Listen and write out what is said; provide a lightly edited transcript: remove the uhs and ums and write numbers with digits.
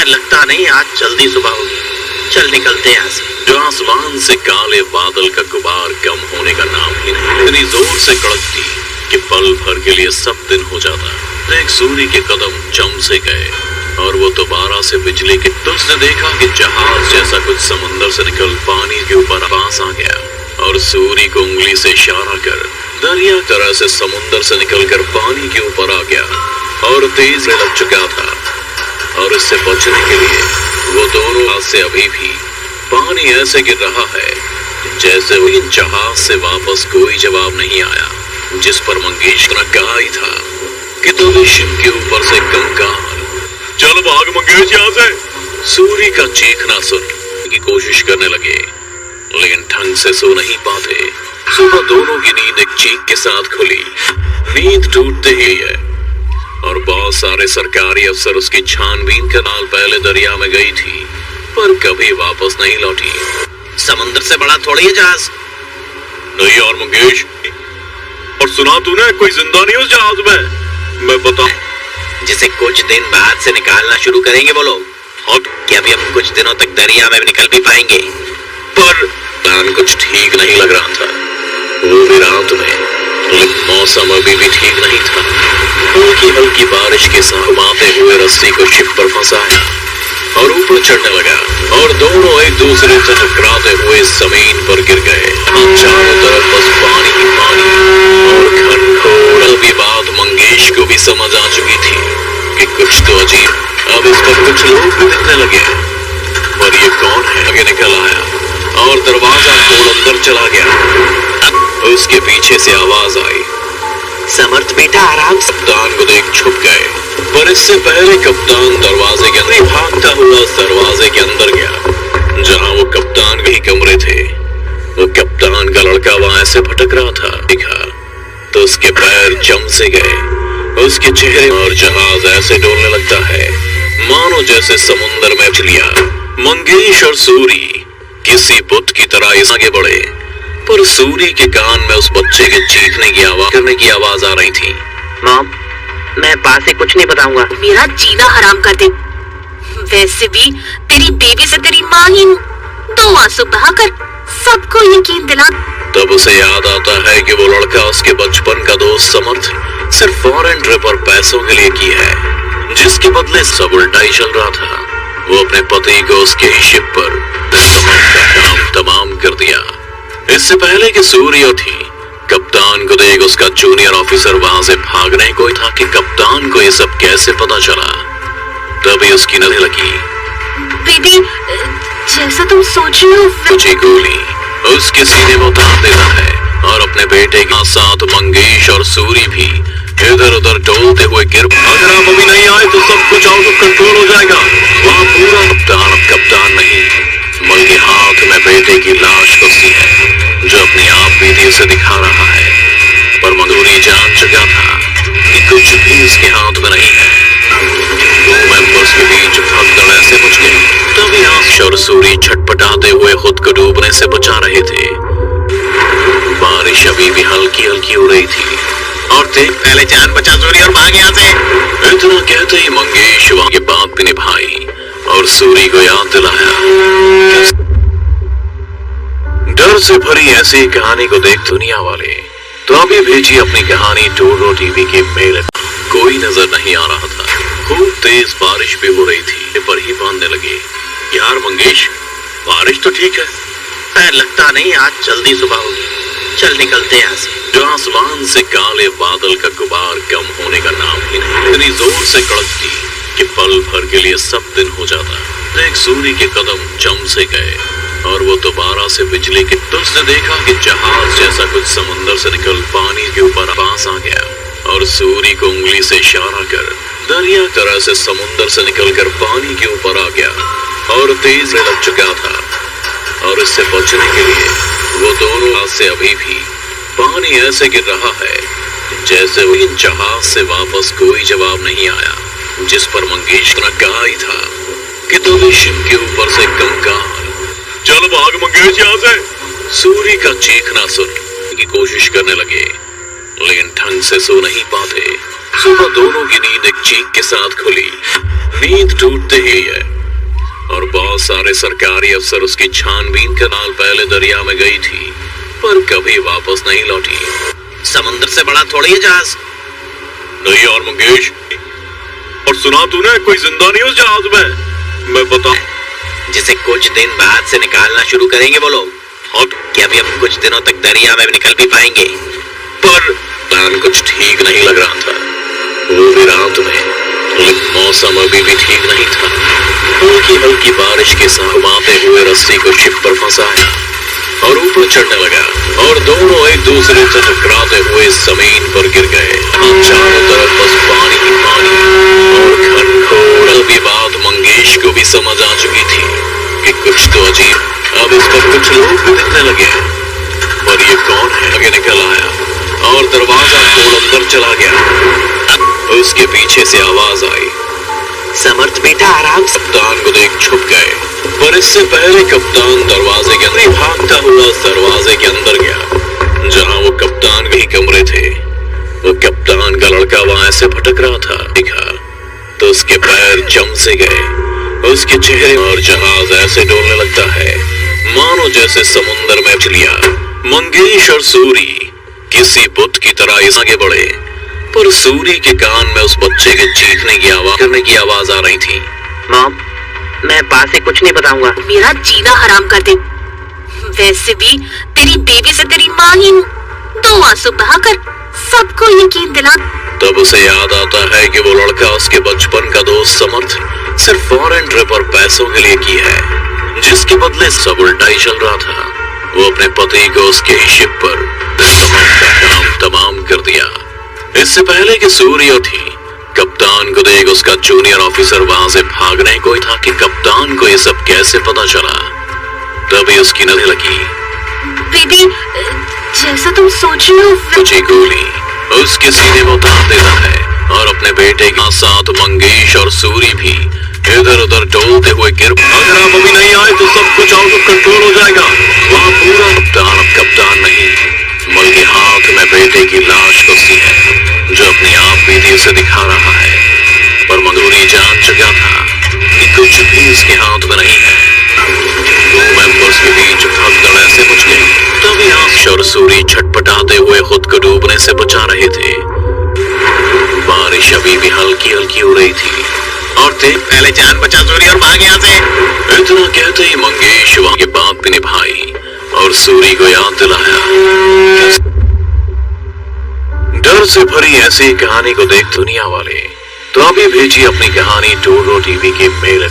लगता नहीं आज जल्दी सुबह होगी। चल निकलते हैं यहाँ से। जो आसमान से काले बादल का गुबार कम होने का नाम ही नहीं, इतनी जोर से कड़कती कि पल भर के लिए सब दिन हो जाता। देख सूर्य के कदम जम से गए और वो दोबारा से बिजली की। तो उसने देखा कि जहाज जैसा कुछ समुद्र से निकल पानी के ऊपर पास आ गया और सूर्य को उंगली से इशारा कर दरिया तरह से समुद्र से निकलकर पानी के ऊपर आ गया और तेज लग चुका था। और इससे बचने के लिए वो दोनों हाथ से अभी भी पानी ऐसे गिर रहा है जैसे वो इन जहाज से वापस कोई जवाब नहीं आया, जिस पर मंगेश ने कहा ही था कि तो शिप के ऊपर से कंकाल। चल भाग मंगेश यहाँ से। सूर्य का चीखना सुन की कोशिश करने लगे लेकिन ढंग से सो नहीं पाते। सुबह दोनों की नींद एक चीख के साथ खुली। नींद टूटते ही है और बहुत सारे सरकारी अफसर उसकी छानबीन के नाल पहले दरिया में गई थी पर कभी वापस नहीं लौटी। समुद्र से बड़ा थोड़ी है जहाज। नहीं और मंगेश, और सुना तूने कोई जिंदा नहीं उस जहाज में? मैं बता जिसे कुछ दिन बाद से निकालना शुरू करेंगे वो लोग। और क्या अभी हम कुछ दिनों तक दरिया में निकल भी पाएंगे? पर प्लान कुछ ठीक नहीं लग रहा था। वो भी रात में, लेकिन मौसम अभी भी ठीक नहीं था। हल्की हल्की बारिश के साथ आते हुए रस्सी को शिप पर फंसाया और ऊपर चढ़ने लगा और दोनों एक दूसरे से टकराते हुए जमीन पर गिर गए। चारों तरफ बस पानी ही पानी और घनघोर। अभी बात मंगेश को भी समझ आ चुकी थी कि कुछ तो अजीब। अब इस पर कुछ लोग भी दिखने लगे पर ये कौन है? आगे निकल आया और दरवाजा खोल अंदर चला गया। उसके पीछे से आवाज आई, समर्थ बेटा आराम से। कप्तान को देख छुप गए पर इससे पहले कप्तान दरवाजे के अंदर भागता हुआ दरवाजे के अंदर गया जहां वो कप्तान के ही कमरे थे। वो कप्तान का लड़का वहां ऐसे भटक रहा था। देखा तो उसके पैर जम से गए, उसके चेहरे और जहाज ऐसे डोलने लगता है मानो जैसे समुद्र में मछलियां। मंगेश और सूरी किसी बुत की तरह आगे बढ़े पर सूरी के कान में उस बच्चे के चीखने की आवाज करने की आवाज आ रही थी। मॉम, मैं बात से कुछ नहीं बताऊंगा। मेरा जीना हराम कर दे। वैसे भी तेरी बेबी से तेरी माँ ही हूँ। 2 आंसू बहाकर सबको यकीन दिला। तब उसे याद आता है कि वो लड़का उसके बचपन का दोस्त समर्थ सिर्फ फॉरेन ट्रिप और पैसों के लिए की है, जिसके बदले सब उल्टा ही चल रहा था। वो अपने पति को उसके ही शिप पर समर्थ का काम तमाम कर दिया। इससे पहले कि सूर्य थी, कप्तान को देख उसका जूनियर ऑफिसर वहां से भागने को था कि कप्तान को ये सब कैसे पता चला। तभी उसकी नजर लगी। बेबी, जैसा तुम सोच रहे हो मुझे गोली उसके सीने में उतार देता है और अपने बेटे के साथ मंगेश और सूरी भी इधर उधर डोलते हुए गिर। अगर आप अभी नहीं आए तो सब कुछ आउट ऑफ कंट्रोल हो जाएगा। वहाँ पूरा कप्तान अब कप्तान नहीं बल्कि हाथ में बेटे की लाश कसी है जो अपनी आप बीती उसे दिखा रहा है। पर मंगूरी जान चुका था कि कुछ भी उसके हाथ में नहीं है। 2 मेंबर्स के बीच भगदड़ ऐसे बुझ गई। तभी आंसू और सूरी छटपटाते हुए खुद को डूबने से बचा रहे थे। बारिश अभी भी हल्की हल्की हो रही थी और देख पहले जान बचा सूरी और भाग यहाँ से। इतना कहते ही मंगेश वहां की बात भी निभाई और सूरी को याद दिलाया। डर से भरी ऐसी कहानी को देख दुनिया वाले तो अभी भेजी अपनी कहानी टोरो टीवी के मेल। कोई नजर नहीं आ रहा था। खूब तेज बारिश भी हो रही थी पर ही बांधने लगे। यार मंगेश, बारिश तो ठीक है पर लगता नहीं आज जल्दी सुबह होगी। चल निकलते हैं यहाँ से। जो आसमान से काले बादल का गुबार कम होने का नाम ही नहीं, इतनी जोर से कड़कती कि पल भर के लिए सब दिन हो जाता। देख सूर्य के कदम जम से गए और वो दोबारा से बिजली के। तो उसने देखा कि जहाज जैसा कुछ समुद्र से निकल पानी के ऊपर पास आ गया और सूर्य को उंगली से इशारा कर दरिया तरह से समुद्र से निकलकर पानी के ऊपर आ गया और तेज लग चुका था। और इससे बचने के लिए वो दोनों हाथ से अभी भी पानी ऐसे गिर रहा है जैसे वो इन जहाज से वापस कोई जवाब नहीं आया, जिस पर मंगेश ने कहा ही था कि तो शिप के ऊपर से कंकाल। चल भाग मंगेश यहाँ से। सूर्य का चीखना सुन की कोशिश करने लगे लेकिन ढंग से सो नहीं पाते। सुबह दोनों की नींद एक चीख के साथ खुली। नींद टूटते ही है और बहुत सारे सरकारी अफसर उसकी छानबीन के नाल पहले दरिया में गई थी, पर कभी वापस नहीं लौटी। समुद्र से बड़ा थोड़ी है जहाज। नहीं यार मंगेश, और सुना तूने कोई जिंदा नहीं उस जहाज में? मैं बता, जिसे कुछ दिन बाद से निकालना शुरू करेंगे वो लोग। और क्या अभी हम कुछ दिनों तक दरिया में निकल भी पाएंगे? पर प्लान कुछ ठीक नहीं लग रहा था। वो भी रात में, लेकिन मौसम अभी भी ठीक नहीं था। हल्की हल्की बारिश के साथ घुमाते हुए रस्सी को शिप पर फंसाया और ऊपर चढ़ने लगा, और दोनों एक दूसरे से टकराते हुए जमीन पर गिर गए। चारों तरफ बस पानी ही पानी और घनघोर। अभी बात मंगेश को भी समझ आ चुकी थी कि कुछ तो अजीब। अब इस पर कुछ लोग भी दिखने लगे, पर ये कौन है? आगे निकल आया और दरवाजा खोल अंदर चला गया। उसके पीछे से आवाज आई, समर्थ बेटा आराम से। कप्तान को देख छुप गए, पर इससे पहले कप्तान दरवाजे के अंदर भागता हुआ दरवाजे के अंदर गया जहां वो कप्तान के ही कमरे थे। वो कप्तान का लड़का वहां ऐसे भटक रहा था। देखा तो उसके पैर जम से गए, उसके चेहरे और जहाज ऐसे डोलने लगता है मानो जैसे समुद्र में मछलियां। मंगेश और सूरी किसी बुत की तरह आगे बढ़े, पर सूरी के कान में उस बच्चे के चीखने की आवाज करने की आवाज आ रही थी। मॉम, मैं बात से कुछ नहीं बताऊंगा। मेरा जीना हराम कर दे। वैसे भी तेरी बेबी से तेरी माँ ही हूँ। 2 आंसू बहाकर सबको यकीन दिला। तब उसे याद आता है कि वो लड़का उसके बचपन का दोस्त समर्थ सिर्फ फॉरेन ट्रिप और पैसों के लिए की है, जिसके बदले सब उल्टा ही चल रहा था। वो अपने पति को उसके ही शिप पर समर्थ का काम तमाम कर दिया। इससे पहले कि सूर्य थी, कप्तान को देख उसका जूनियर ऑफिसर वहां से भागने को ही था कि कप्तान को ये सब कैसे पता चला। तभी उसकी नजर लगी। बेबी, जैसा तुम सोच रहे हो मुझे गोली उसके सीने में उतार देता है और अपने बेटे के साथ मंगेश और सूरी भी इधर उधर डोलते हुए गिर। अगर आप अभी नहीं आए तो सब कुछ आउट ऑफ कंट्रोल हो जाएगा। वहाँ पूरा कप्तान नहीं, बल्कि हाथ में बेटे की लाश कसी है जो अपनी आप बीती उसे दिखा रहा है। पर मंगूरी जान चुका था कि कुछ भी उसके हाथ में नहीं है। 2 मेंबर्स के बीच भगदड़ ऐसे मच गई। तभी आश और सूरी छटपटाते हुए खुद को डूबने से बचा रहे थे। बारिश अभी भी हल्की हल्की हो रही थी और देख पहले जान बचा सूरी और भाग यहाँ से। इतना कहते ही मंगेश वहां की बात भी निभाई और सूरी को याद दिलाया। डर से भरी ऐसी कहानी को देख दुनिया वाले तो अभी भेजिए अपनी कहानी टूडो टीवी के मेल